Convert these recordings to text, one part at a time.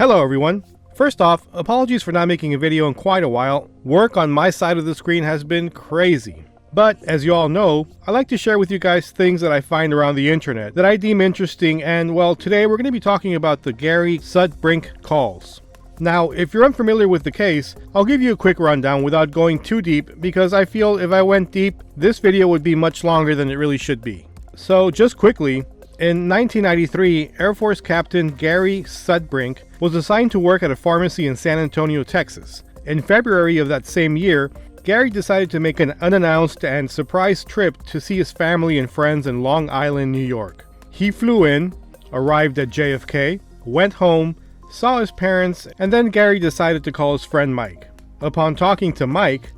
Hello everyone. First off, apologies for not making a video in quite a while. Work on my side of the screen has been crazy. But as you all know, I like to share with you guys things that I find around the internet that I deem interesting, and well, today we're going to be talking about the Gary Sudbrink calls. Now, if you're unfamiliar with the case, I'll give you a quick rundown without going too deep because I feel if I went deep, this video would be much longer than it really should be. So just quickly, in 1993, Air Force Captain Gary Sudbrink was assigned to work at a pharmacy in San Antonio, Texas. In February of that same year, Gary decided to make an unannounced and surprise trip to see his family and friends in Long Island, New York. He flew in, arrived at JFK, went home, saw his parents, and then Gary decided to call his friend Mike. Upon talking to Mike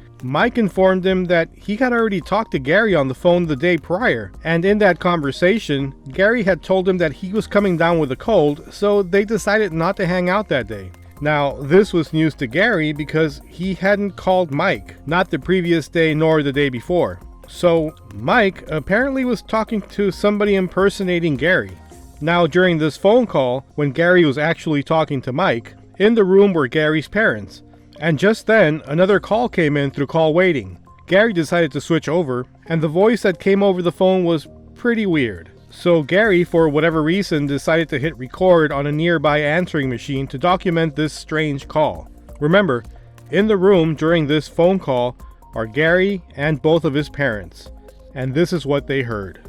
informed him that he had already talked to Gary on the phone the day prior, and in that conversation, Gary had told him that he was coming down with a cold, so they decided not to hang out that day. Now, this was news to Gary because he hadn't called Mike, not the previous day nor the day before. So, Mike apparently was talking to somebody impersonating Gary. Now, during this phone call, when Gary was actually talking to Mike, in the room were Gary's parents. And just then, another call came in through call waiting. Gary decided to switch over, and the voice that came over the phone was pretty weird. So Gary, for whatever reason, decided to hit record on a nearby answering machine to document this strange call. Remember, in the room during this phone call are Gary and both of his parents. And this is what they heard.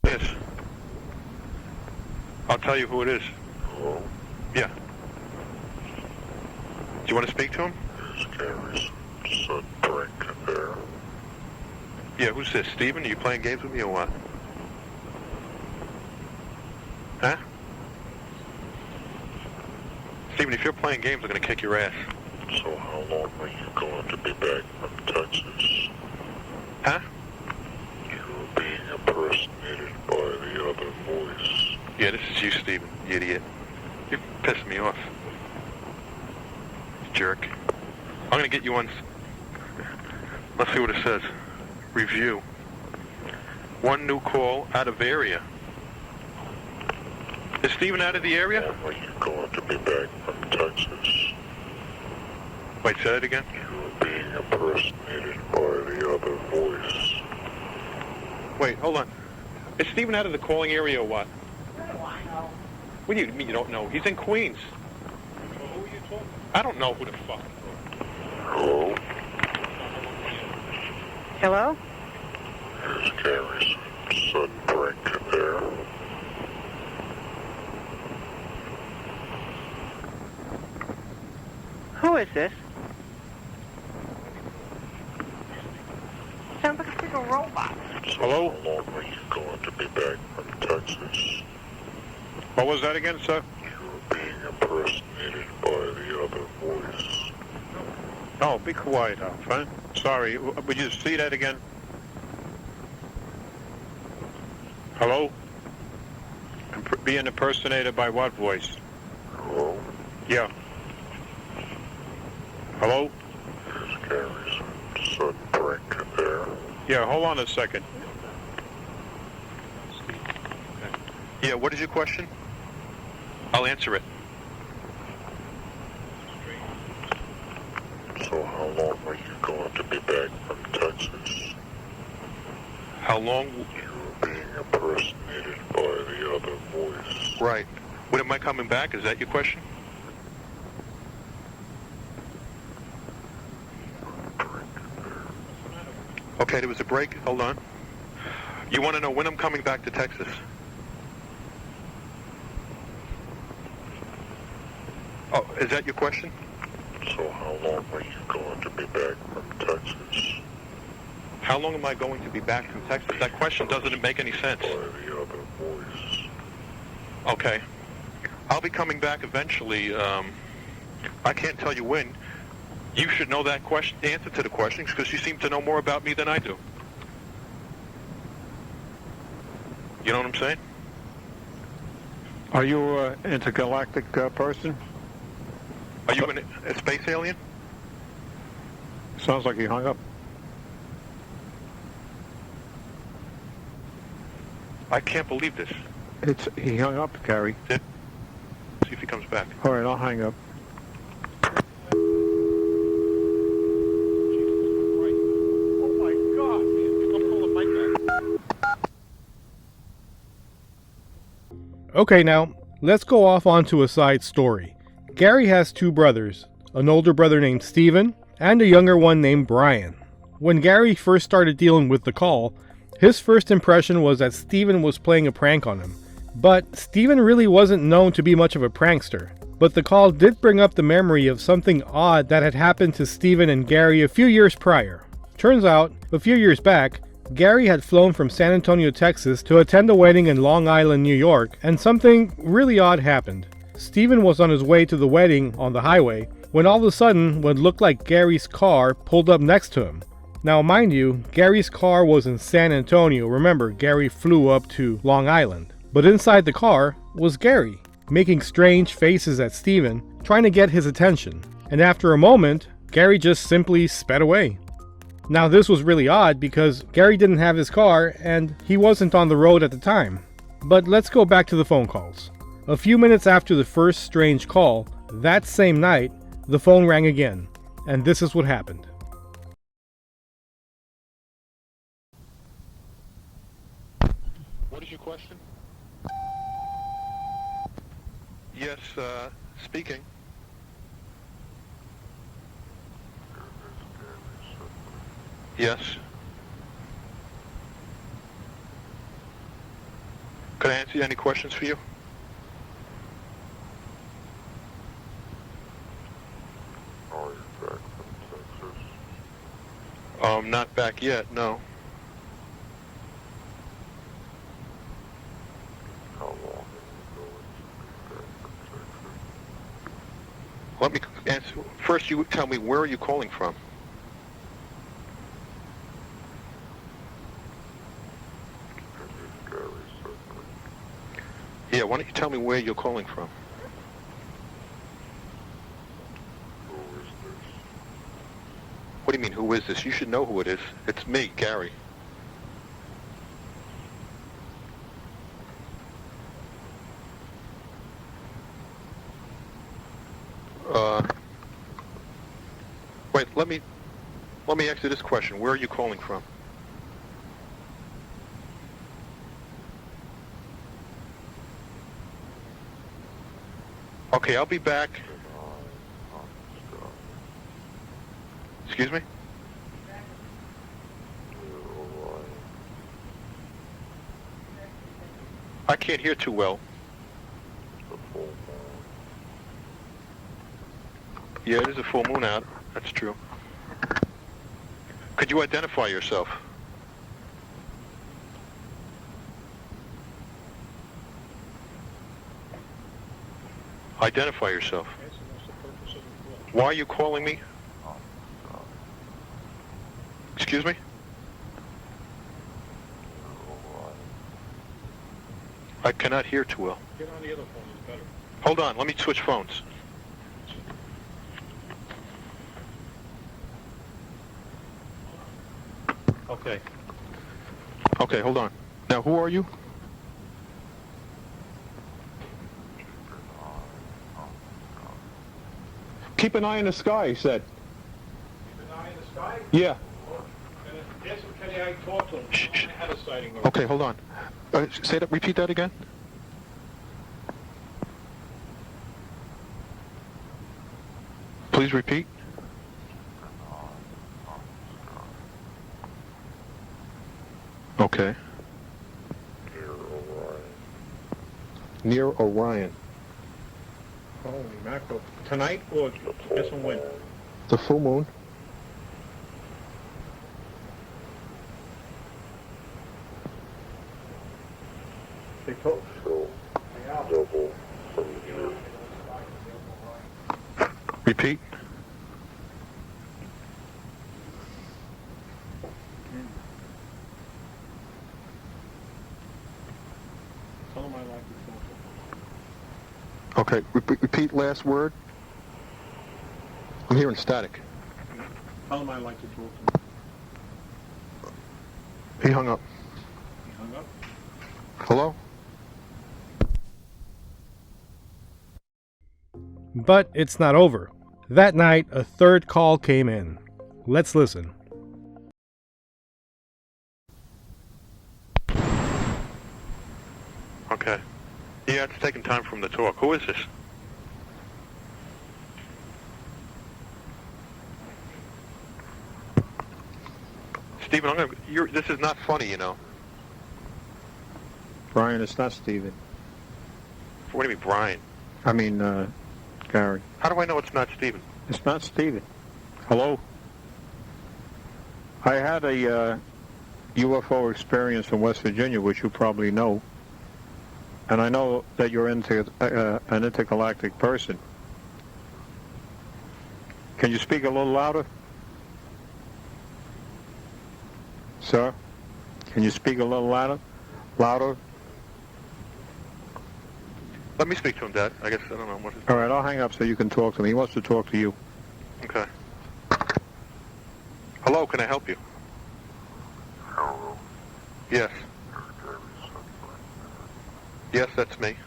Yes. I'll tell you who it is. Hello? Yeah. Do you want to speak to him? Is Gary Sudbrink there? Yeah, who's this? Steven? Are you playing games with me or what? Huh? Steven, if you're playing games, I'm going to kick your ass. So how long are you going to be back from Texas? Huh? You're being impersonated by the other voice. Yeah, this is you, Steven, you idiot. You're pissing me off. Jerk. I'm going to get you on... Let's see what it says. Review. One new call out of area. Is Steven out of the area? How long are you going to be back from Texas? Wait, say that again? You're being impersonated by the other voice. Wait, hold on. Is Steven out of the calling area or what? What do you mean you don't know? He's in Queens. Who are you talking? I don't know who the fuck. Hello? Hello? Is Gary Sudbrink there? Who is this? Sounds like a freaking robot. So Hello? how long are you going to be back from Texas? What was that again, sir? You're being impersonated by the other voice. Oh, be quiet, Alf. Sorry, would you see that again? Hello? Being impersonated by what voice? Hello? Yeah. Hello? Is Gary Sudbrink there? Yeah, hold on a second. Yeah, what is your question? I'll answer it. So how long are you going to be back from Texas? How long? You're being impersonated by the other voice. Right. When am I coming back? Is that your question? Okay, there was a break. Hold on. You want to know when I'm coming back to Texas? Oh, is that your question? So how long are you going to be back from Texas? How long am I going to be back from Texas? That question doesn't make any sense. By the other voice. Okay. I'll be coming back eventually. I can't tell you when. You should know that question, the answer to the questions, because you seem to know more about me than I do. You know what I'm saying? Are you an intergalactic person? Are you a space alien? Sounds like he hung up. I can't believe this. He hung up, Gary. Did? see if he comes back. All right, I'll hang up. Oh my God, man. I'm pulling Mike back. Okay, now, let's go off onto a side story. Gary has two brothers, an older brother named Steven and a younger one named Brian. When Gary first started dealing with the call, his first impression was that Steven was playing a prank on him. But Steven really wasn't known to be much of a prankster. But the call did bring up the memory of something odd that had happened to Steven and Gary a few years prior. Turns out, a few years back, Gary had flown from San Antonio, Texas to attend a wedding in Long Island, New York, and something really odd happened. Steven was on his way to the wedding on the highway when all of a sudden what looked like Gary's car pulled up next to him. Now mind you, Gary's car was in San Antonio. Remember, Gary flew up to Long Island. But inside the car was Gary, making strange faces at Steven, trying to get his attention. And after a moment, Gary just simply sped away. Now this was really odd because Gary didn't have his car and he wasn't on the road at the time. But let's go back to the phone calls. A few minutes after the first strange call, that same night, the phone rang again. And this is what happened. What is your question? Yes, speaking. Yes. Could I answer any questions for you? Are you back from Texas? Not back yet, no. How long are you going to be back from Texas? Let me answer. First, you tell me, where are you calling from? This is Gary Sudbrink. Yeah, why don't you tell me where you're calling from? Who is this? What do you mean, who is this? You should know who it is. It's me, Gary. Wait, let me ask you this question. Where are you calling from? Okay, I'll be back. Excuse me? I can't hear too well. Yeah, it is a full moon out. That's true. Could you identify yourself? Identify yourself. Why are you calling me? Excuse me? I cannot hear too well. Get on the other phone, it's better. Hold on, let me switch phones. Okay. Okay, hold on. Now, who are you? Keep an eye in the sky, he said. Keep an eye in the sky? Yeah. And if Kenny, I talked to him. Shh, shh. I had a sighting. Okay, hold on. Say that. Repeat that again. Please repeat. Okay. Near Orion. Holy mackerel. Tonight or guess when? The full moon. They told So, double from here. Repeat. Tell them I like it. Okay. Repeat last word. I'm hearing static. Tell them I like to talk to him. He hung up. He hung up. Hello? But it's not over. That night, a third call came in. Let's listen. Okay. Yeah, it's taking time for him to talk. Who is this? Stephen, this is not funny, you know. Brian, it's not Steven. What do you mean, Brian? I mean, Gary. How do I know it's not Stephen? It's not Steven. Hello? I had a UFO experience in West Virginia, which you probably know. And I know that you're an intergalactic person. Can you speak a little louder? Sir? Can you speak a little louder? Louder? Let me speak to him, Dad. I guess, I don't know what. All right, I'll hang up so you can talk to me. He wants to talk to you. Okay. Hello, can I help you? Hello. Yes. It's Gary Sudbrink. Yes, that's me.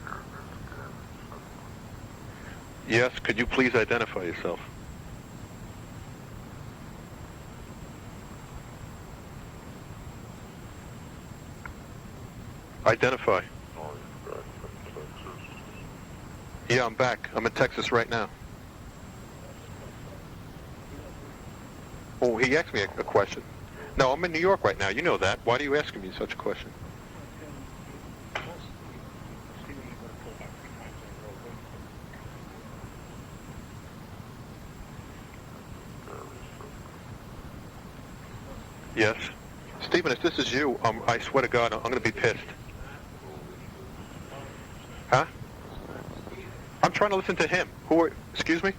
Your name is Gary Sudbrink. Yes, could you please identify yourself? Identify. Oh, you're back from Texas. Yeah, I'm back. I'm in Texas right now. Oh, he asked me a question. No, I'm in New York right now. You know that. Why are you asking me such a question? Yes. Stephen, if this is you, I swear to God, I'm going to be pissed. Huh? I'm trying to listen to him. Excuse me?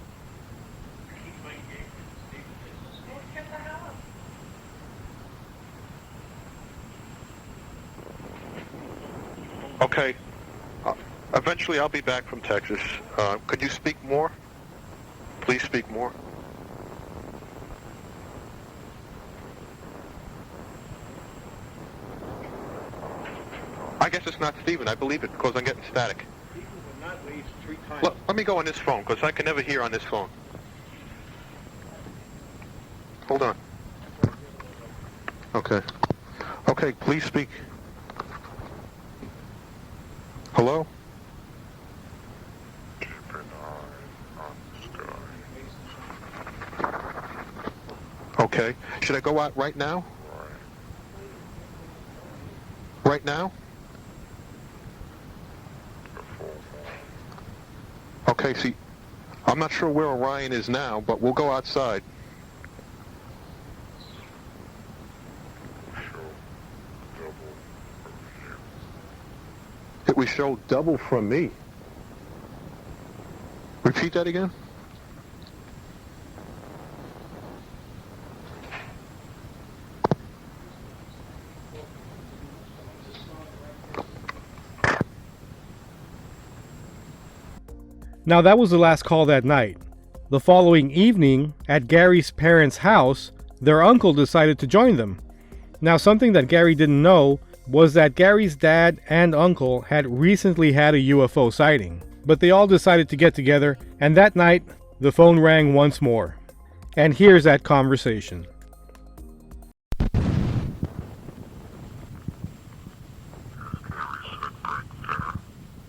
Okay. Eventually I'll be back from Texas. Could you speak more? Please speak more. I guess it's not Stephen. I believe it because I'm getting static. Look, let me go on this phone because I can never hear on this phone. Hold on. Okay. Okay, please speak. Hello? Keep an eye on the sky. Okay. Should I go out right now? Right. Right now? The full moon. Okay, see, I'm not sure where Orion is now, but we'll go outside. Show double from you. It would show double from me. Repeat that again? Now that was the last call that night. The following evening, at Gary's parents' house, their uncle decided to join them. Now something that Gary didn't know was that Gary's dad and uncle had recently had a UFO sighting. But they all decided to get together, and that night, the phone rang once more. And here's that conversation.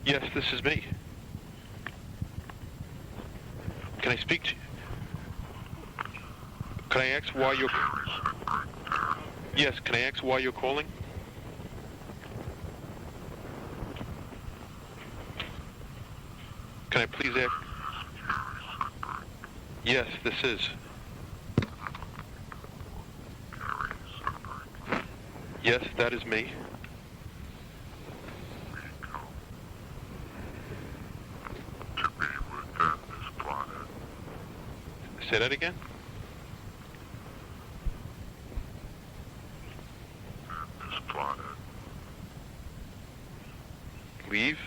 Yes, this is me. Can I speak to you? Can I ask why you're... Yes, can I ask why you're calling? Can I please ask... Yes, this is. Yes, that is me. To be within this planet. Say that again? This planet. Leave?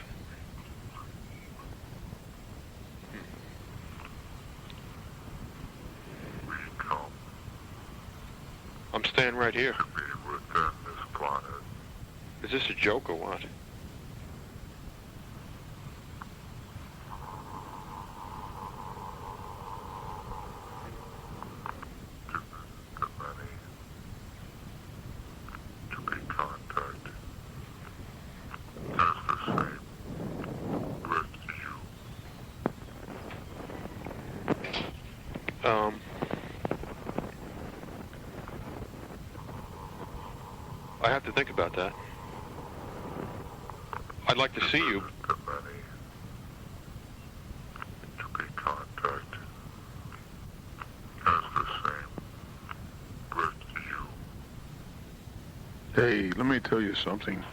We come I'm staying right here. to be within this planet. Is this a joke or what? I have to think about that. I'd like to see you. Too many to be contact has the same with you. Hey, let me tell you something.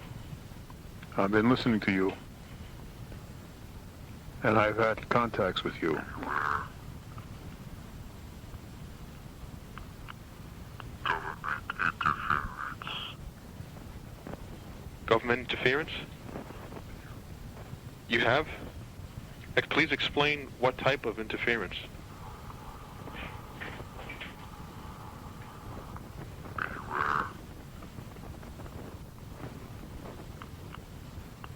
I've been listening to you, and I've had contacts with you. Government interference? You have? Please explain what type of interference.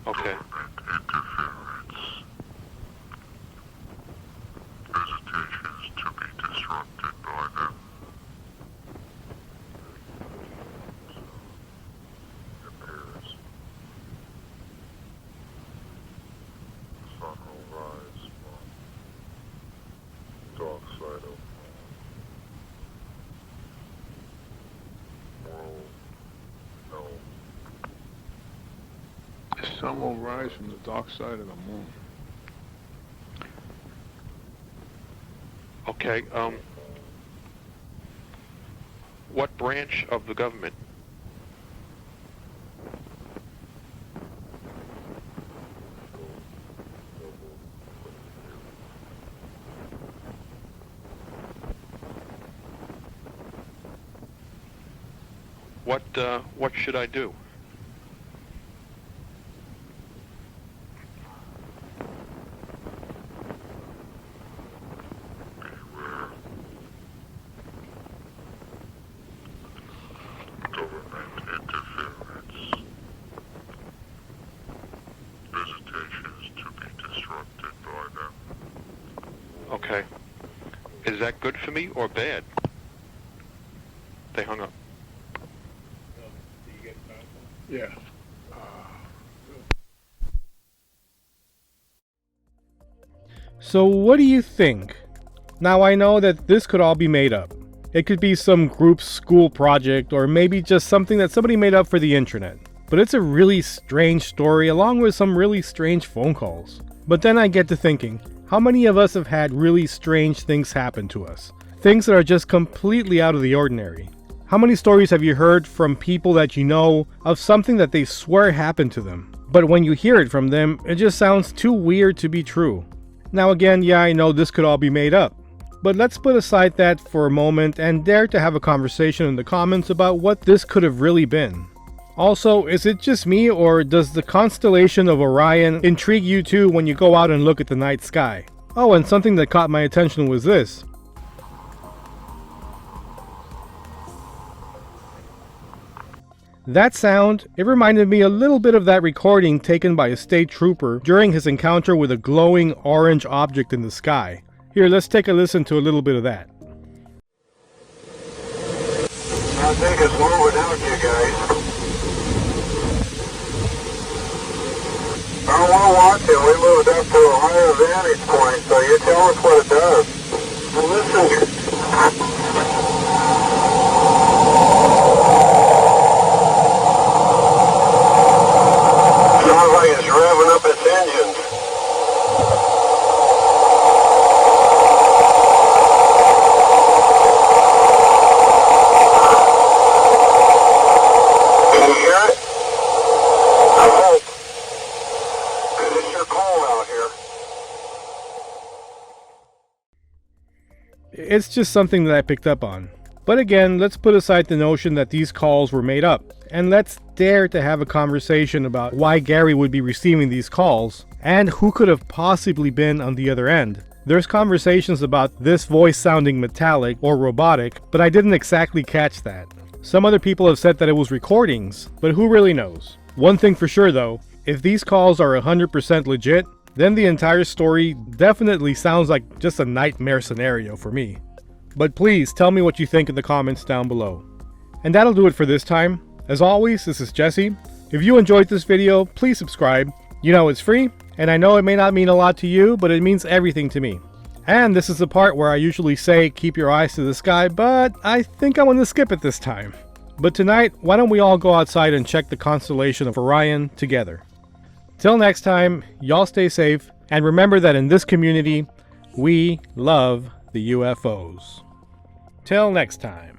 Okay. Visitations to be disrupted by them. Appears. Sun will rise on dark side of world. No. The sun will rise from the dark side of the moon. Okay, what branch of the government? What should I do? Government interference. Visitations to be disrupted by them. Okay. Is that good for me or bad? They hung up. Yeah. So what do you think? Now I know that this could all be made up. It could be some group's school project or maybe just something that somebody made up for the internet. But it's a really strange story along with some really strange phone calls. But then I get to thinking, how many of us have had really strange things happen to us? Things that are just completely out of the ordinary. How many stories have you heard from people that you know of something that they swear happened to them? But when you hear it from them, it just sounds too weird to be true. Now again, yeah, I know this could all be made up. But let's put aside that for a moment and dare to have a conversation in the comments about what this could have really been. Also, is it just me or does the constellation of Orion intrigue you too when you go out and look at the night sky? Oh, and something that caught my attention was this. That sound, it reminded me a little bit of that recording taken by a state trooper during his encounter with a glowing orange object in the sky. Here, let's take a listen to a little bit of that. I think it's low without you guys. Oh, we'll watch it. We moved up to a higher vantage point, so you tell us what it does. Well, listen. Sounds like it's revving up its engines. Can you hear it? I hope. 'Cause it's sure cold out here. It's just something that I picked up on. But again, let's put aside the notion that these calls were made up, and let's dare to have a conversation about why Gary would be receiving these calls, and who could have possibly been on the other end. There's conversations about this voice sounding metallic or robotic, but I didn't exactly catch that. Some other people have said that it was recordings, but who really knows? One thing for sure though, if these calls are 100% legit, then the entire story definitely sounds like just a nightmare scenario for me. But please tell me what you think in the comments down below. And that'll do it for this time. As always, this is Jesse. If you enjoyed this video, please subscribe. You know it's free, and I know it may not mean a lot to you, but it means everything to me. And this is the part where I usually say keep your eyes to the sky, but I think I'm going to skip it this time. But tonight, why don't we all go outside and check the constellation of Orion together. Till next time, y'all stay safe, and remember that in this community, we love the UFOs. Till next time.